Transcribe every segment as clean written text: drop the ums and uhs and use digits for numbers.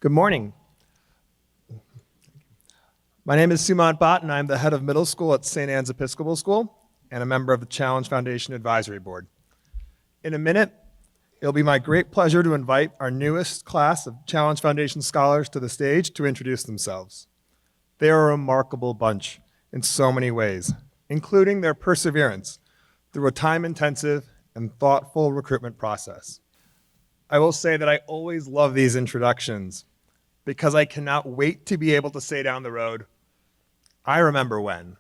Good morning. My name is Sumant Bhatt, and I'm the head of middle school at St. Anne's Episcopal School and a member of the Challenge Foundation Advisory Board. In a minute, it'll be my great pleasure to invite our newest class of Challenge Foundation scholars to the stage to introduce themselves. They are a remarkable bunch in so many ways, including their perseverance through a time-intensive and thoughtful recruitment process. I will say that I always love these introductions because I cannot wait to be able to say down the road, I remember when,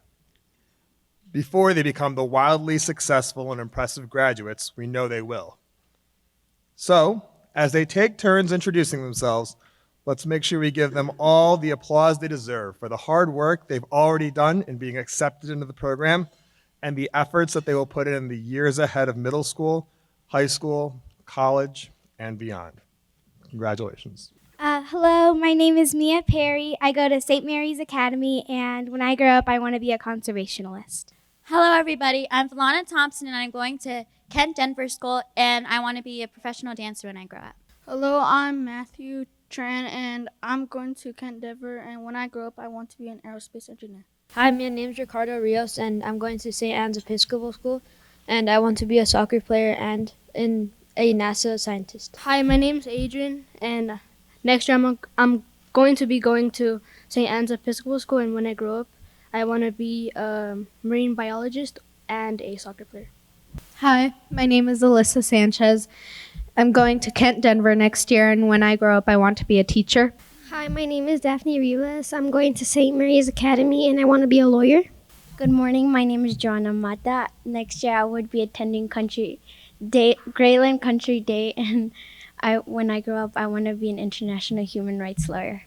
before they become the wildly successful and impressive graduates we know they will. So, as they take turns introducing themselves, let's make sure we give them all the applause they deserve for the hard work they've already done in being accepted into the program and the efforts that they will put in the years ahead of middle school, high school, college, and beyond. Congratulations. Hello, my name is Mia Perry. I go to St. Mary's Academy, and when I grow up, I want to be a conservationist. Hello, everybody. I'm Falana Thompson, and I'm going to Kent Denver School, and I want to be a professional dancer when I grow up. Hello, I'm Matthew Tran, and I'm going to Kent Denver, and when I grow up, I want to be an aerospace engineer. Hi, my name's Ricardo Rios, and I'm going to St. Anne's Episcopal School, and I want to be a soccer player and a NASA scientist. Hi, my name's Adrian, and next year I'm going to be going to St. Anne's Episcopal School, and when I grow up, I want to be a marine biologist and a soccer player. Hi, my name is Alyssa Sanchez. I'm going to Kent Denver next year, and when I grow up, I want to be a teacher. Hi, my name is Daphne Rivas. I'm going to St. Mary's Academy, and I want to be a lawyer. Good morning. My name is Joanna Mata. Next year, I would be attending Grayland Country Day, and when I grow up, I want to be an international human rights lawyer.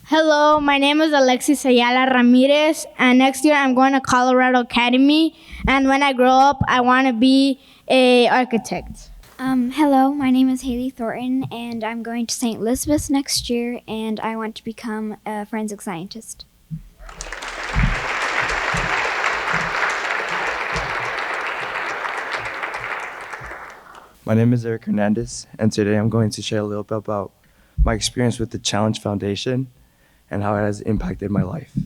Hello, my name is Alexis Ayala Ramirez, and next year I'm going to Colorado Academy, and when I grow up, I want to be an architect. Hello, my name is Haley Thornton, and I'm going to St. Elizabeth's next year, and I want to become a forensic scientist. My name is Erick Hernandez, and today I'm going to share a little bit about my experience with the Challenge Foundation and how it has impacted my life.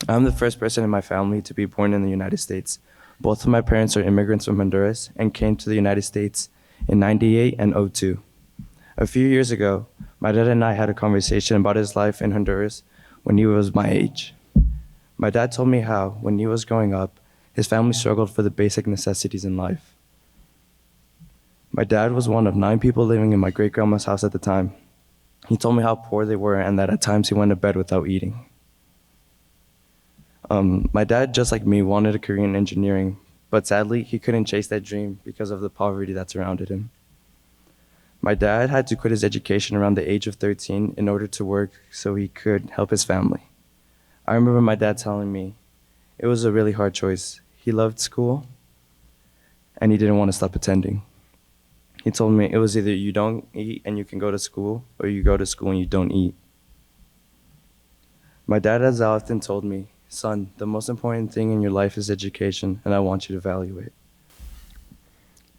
I'm the first person in my family to be born in the United States. Both of my parents are immigrants from Honduras and came to the United States in '98 and '02. A few years ago, my dad and I had a conversation about his life in Honduras when he was my age. My dad told me how, when he was growing up, his family struggled for the basic necessities in life. My dad was one of 9 people living in my great-grandma's house at the time. He told me how poor they were and that at times he went to bed without eating. My dad, just like me, wanted a career in engineering, but sadly, he couldn't chase that dream because of the poverty that surrounded him. My dad had to quit his education around the age of 13 in order to work so he could help his family. I remember my dad telling me it was a really hard choice. He loved school, and he didn't want to stop attending. He told me it was either you don't eat and you can go to school, or you go to school and you don't eat. My dad has often told me, son, the most important thing in your life is education, and I want you to value it.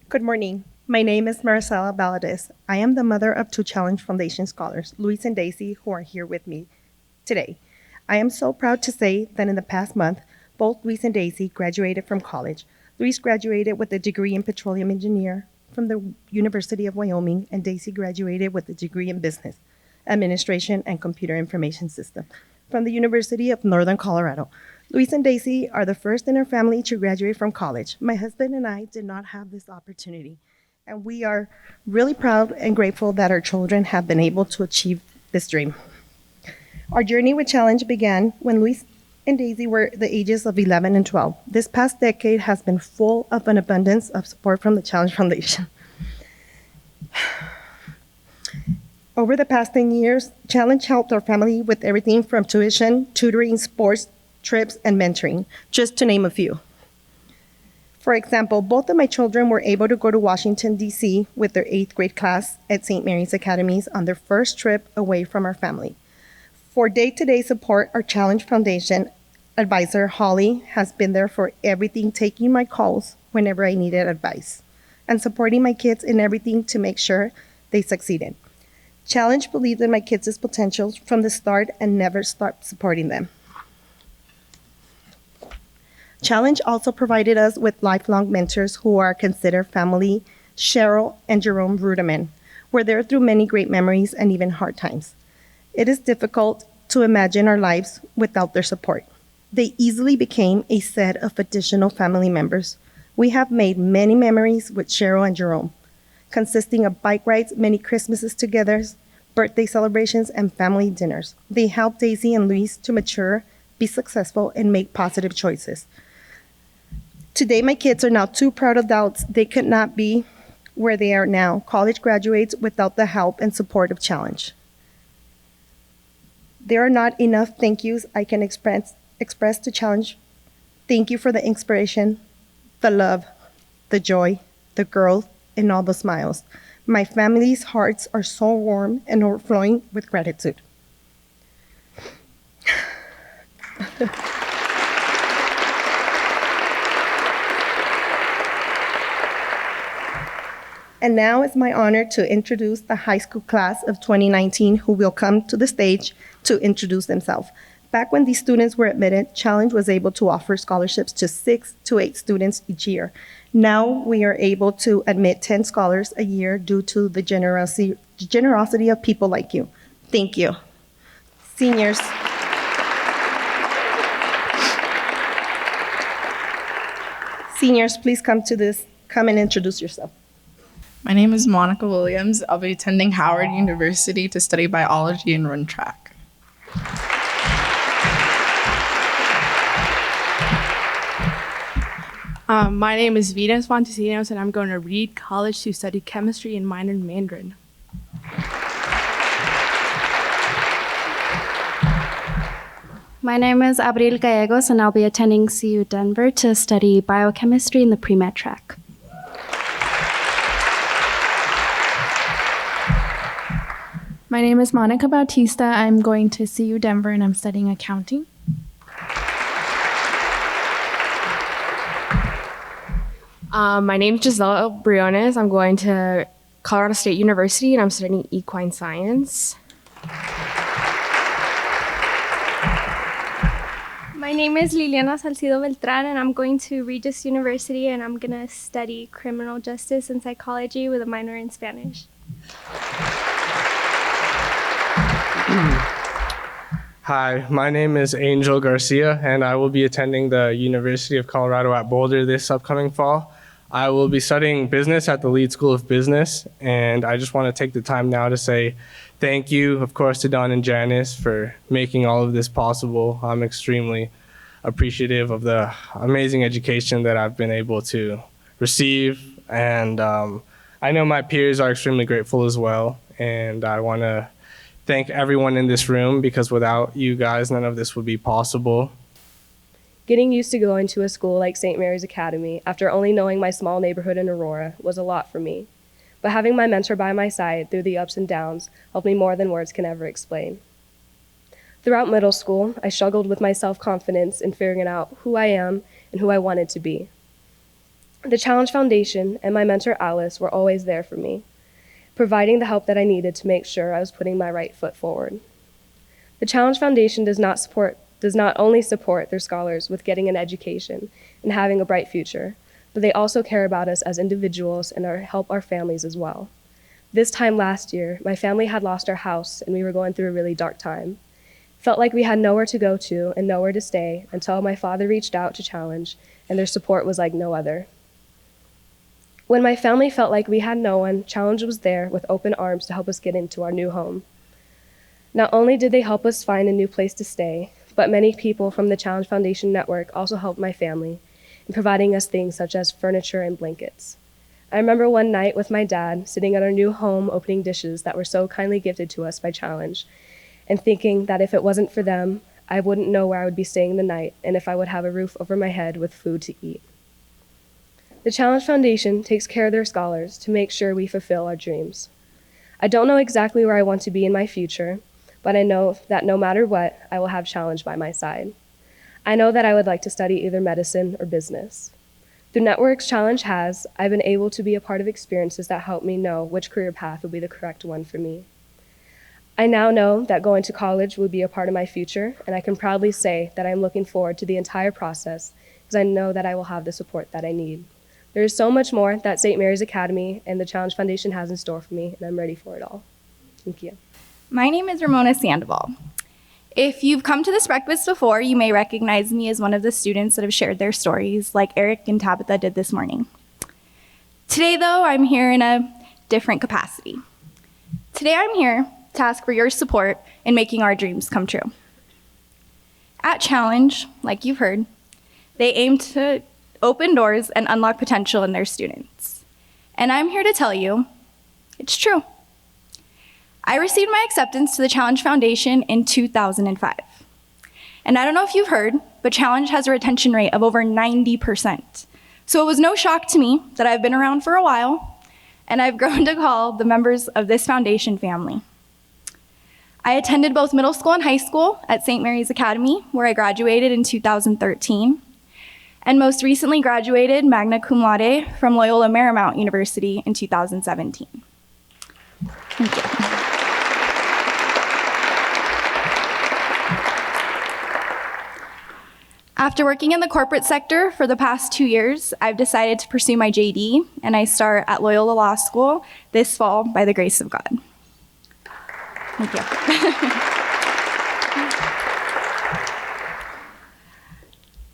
Good morning. My name is Marissa Valdez. I am the mother of 2 Challenge Foundation scholars, Luis and Daisy, who are here with me today. I am so proud to say that in the past month, both Luis and Daisy graduated from college. Luis graduated with a degree in petroleum engineer from the University of Wyoming, and Daisy graduated with a degree in business administration and computer information system from the University of Northern Colorado. Luis and Daisy are the first in our family to graduate from college. My husband and I did not have this opportunity, and we are really proud and grateful that our children have been able to achieve this dream. Our journey with Challenge began when Luis and Daisy were the ages of 11 and 12. This past decade has been full of an abundance of support from the Challenge Foundation. Over the past 10 years, Challenge helped our family with everything from tuition, tutoring, sports, trips, and mentoring, just to name a few. For example, both of my children were able to go to Washington, D.C. with their 8th grade class at St. Mary's Academies on their first trip away from our family. For day-to-day support, our Challenge Foundation advisor, Holly, has been there for everything, taking my calls whenever I needed advice, and supporting my kids in everything to make sure they succeeded. Challenge believed in my kids' potentials from the start and never stopped supporting them. Challenge also provided us with lifelong mentors who are considered family. Cheryl and Jerome Ruderman were there through many great memories and even hard times. It is difficult to imagine our lives without their support. They easily became a set of additional family members. We have made many memories with Cheryl and Jerome, consisting of bike rides, many Christmases together, birthday celebrations, and family dinners. They helped Daisy and Luis to mature, be successful, and make positive choices. Today, my kids are now two proud adults. They could not be where they are now, college graduates, without the help and support of Challenge. There are not enough thank yous I can express to Challenge. Thank you for the inspiration, the love, the joy, the growth, and all the smiles. My family's hearts are so warm and overflowing with gratitude. And now it's my honor to introduce the high school class of 2019 who will come to the stage to introduce themselves. Back when these students were admitted, Challenge was able to offer scholarships to 6 to 8 students each year. Now we are able to admit 10 scholars a year due to the generosity of people like you. Thank you. Seniors. Seniors, please come and introduce yourself. My name is Monica Williams. I'll be attending Howard University to study biology and run track. My name is Venus Montesinos, and I'm going to Reed College to study chemistry and minor in Mandarin. My name is Abril Gallegos, and I'll be attending CU Denver to study biochemistry in the pre-med track. My name is Monica Bautista. I'm going to CU Denver and I'm studying accounting. My name is Giselle Briones. I'm going to Colorado State University and I'm studying equine science. My name is Liliana Salcido Beltran and I'm going to Regis University and I'm going to study criminal justice and psychology with a minor in Spanish. Hi, my name is Angel Garcia, and I will be attending the University of Colorado at Boulder this upcoming fall. I will be studying business at the Lead School of Business, and I just want to take the time now to say thank you, of course, to Don and Janice for making all of this possible. I'm extremely appreciative of the amazing education that I've been able to receive, and I know my peers are extremely grateful as well, and I want to thank everyone in this room because without you guys, none of this would be possible. Getting used to going to a school like St. Mary's Academy after only knowing my small neighborhood in Aurora was a lot for me. But having my mentor by my side through the ups and downs helped me more than words can ever explain. Throughout middle school, I struggled with my self-confidence in figuring out who I am and who I wanted to be. The Challenge Foundation and my mentor Alice were always there for me, providing the help that I needed to make sure I was putting my right foot forward. The Challenge Foundation does not only support their scholars with getting an education and having a bright future, but they also care about us as individuals and help our families as well. This time last year, my family had lost our house and we were going through a really dark time. Felt like we had nowhere to go to and nowhere to stay until my father reached out to Challenge, and their support was like no other. When my family felt like we had no one, Challenge was there with open arms to help us get into our new home. Not only did they help us find a new place to stay, but many people from the Challenge Foundation network also helped my family in providing us things such as furniture and blankets. I remember one night with my dad sitting at our new home opening dishes that were so kindly gifted to us by Challenge and thinking that if it wasn't for them, I wouldn't know where I would be staying the night and if I would have a roof over my head with food to eat. The Challenge Foundation takes care of their scholars to make sure we fulfill our dreams. I don't know exactly where I want to be in my future, but I know that no matter what, I will have Challenge by my side. I know that I would like to study either medicine or business. Through networks Challenge has, I've been able to be a part of experiences that help me know which career path will be the correct one for me. I now know that going to college will be a part of my future, and I can proudly say that I'm looking forward to the entire process because I know that I will have the support that I need. There is so much more that St. Mary's Academy and the Challenge Foundation has in store for me, and I'm ready for it all. Thank you. My name is Ramona Sandoval. If you've come to this breakfast before, you may recognize me as one of the students that have shared their stories, like Eric and Tabitha did this morning. Today, though, I'm here in a different capacity. Today, I'm here to ask for your support in making our dreams come true. At Challenge, like you've heard, they aim to open doors and unlock potential in their students. And I'm here to tell you, it's true. I received my acceptance to the Challenge Foundation in 2005. And I don't know if you've heard, but Challenge has a retention rate of over 90%. So it was no shock to me that I've been around for a while, and I've grown to call the members of this foundation family. I attended both middle school and high school at St. Mary's Academy, where I graduated in 2013, and most recently graduated magna cum laude from Loyola Marymount University in 2017. Thank you. After working in the corporate sector for the past 2 years, I've decided to pursue my JD, and I start at Loyola Law School this fall by the grace of God. Thank you.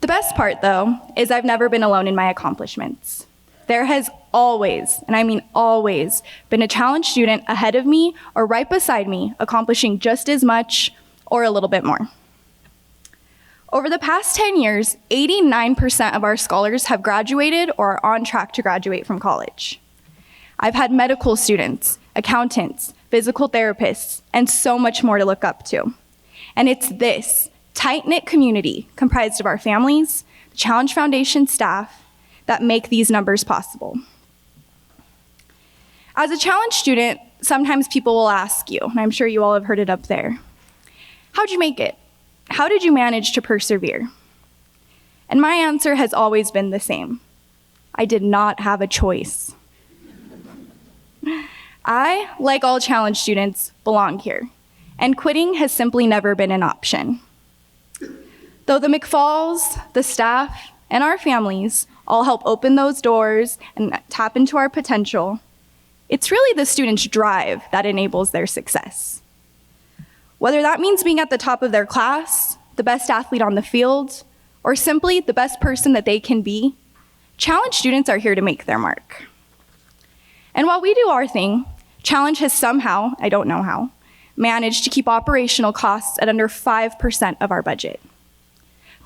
The best part, though, is I've never been alone in my accomplishments. There has always, and I mean always, been a Challenge student ahead of me or right beside me, accomplishing just as much or a little bit more. Over the past 10 years, 89% of our scholars have graduated or are on track to graduate from college. I've had medical students, accountants, physical therapists, and so much more to look up to. And it's this tight-knit community comprised of our families, the Challenge Foundation staff, that make these numbers possible. As a Challenge student, sometimes people will ask you, and I'm sure you all have heard it up there, how'd you make it? How did you manage to persevere? And my answer has always been the same. I did not have a choice. I, like all Challenge students, belong here, and quitting has simply never been an option. Though the McFalls, the staff, and our families all help open those doors and tap into our potential, it's really the students' drive that enables their success. Whether that means being at the top of their class, the best athlete on the field, or simply the best person that they can be, Challenge students are here to make their mark. And while we do our thing, Challenge has somehow, I don't know how, managed to keep operational costs at under 5% of our budget.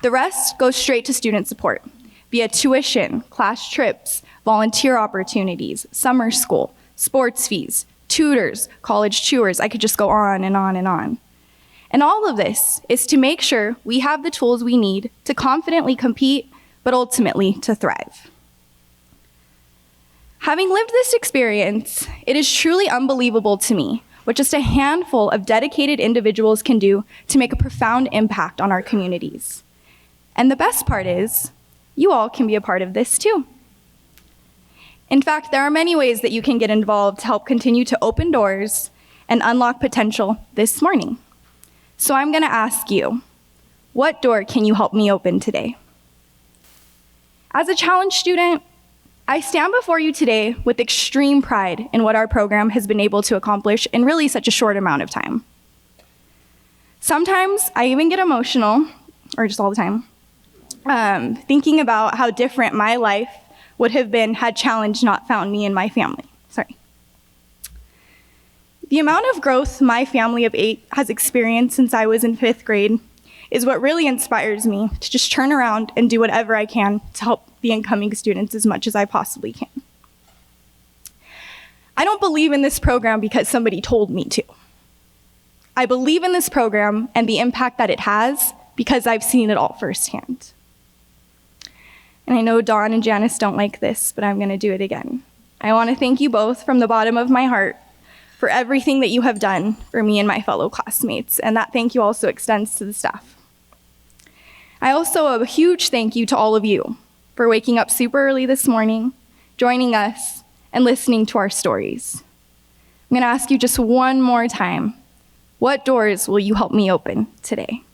The rest goes straight to student support, via tuition, class trips, volunteer opportunities, summer school, sports fees, tutors, college tours. I could just go on and on and on. And all of this is to make sure we have the tools we need to confidently compete, but ultimately to thrive. Having lived this experience, it is truly unbelievable to me what just a handful of dedicated individuals can do to make a profound impact on our communities. And the best part is, you all can be a part of this too. In fact, there are many ways that you can get involved to help continue to open doors and unlock potential this morning. So I'm going to ask you, what door can you help me open today? As a Challenge student, I stand before you today with extreme pride in what our program has been able to accomplish in really such a short amount of time. Sometimes I even get emotional, or just all the time, thinking about how different my life would have been had Challenge not found me and my family. Sorry. The amount of growth my family of 8 has experienced since I was in 5th grade is what really inspires me to just turn around and do whatever I can to help the incoming students as much as I possibly can. I don't believe in this program because somebody told me to. I believe in this program and the impact that it has because I've seen it all firsthand. And I know Dawn and Janice don't like this, but I'm going to do it again. I want to thank you both from the bottom of my heart for everything that you have done for me and my fellow classmates, and that thank you also extends to the staff. I also owe a huge thank you to all of you for waking up super early this morning, joining us, and listening to our stories. I'm going to ask you just one more time, What doors will you help me open today?